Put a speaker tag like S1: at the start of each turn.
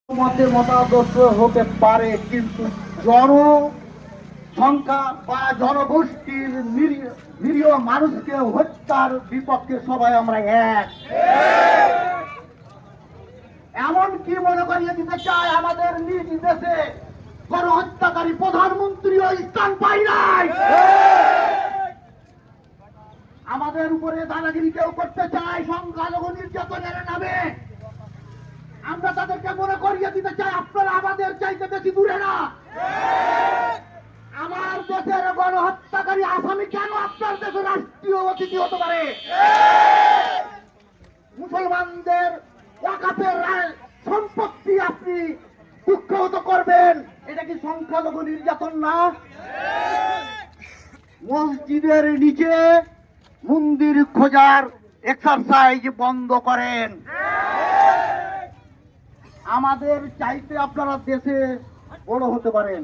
S1: মতে মতাদর্শ হতে পারে, কিন্তু জনসংখ্যা বা জনগোষ্ঠীর নিরীহ মানুষকে হত্যার বিপক্ষে সবাই আমরা এক। এমন কি মনে করিয়ে দিতে চায় আমাদের নিজ দেশে গণহত্যাকারী প্রধানমন্ত্রীও স্থান পাই নাই। আমাদের উপরে দাদাগিরি কেউ করতে চায় সংখ্যালঘু নির্যাতনের নামে। আমরা তাদেরকে মনে করিয়ে দিতে চাই আপনারা আমাদের চাইতে বেশি দূরে না। আমার দেশের গণহত্যাকারী আসামি কেন আপনার দেশের রাষ্ট্রীয় অতিথি হতে পারে? মুসলমানদের ওয়াকাফের সম্পত্তি আপনি কুক্ষিগত করবেন, এটা কি সংখ্যালঘু নির্যাতন না? মসজিদের নিচে মন্দির খোঁজার এক্সারসাইজ বন্ধ করেন। আমাদের চাইতে আপনারা দেশে বড় হতে পারেন।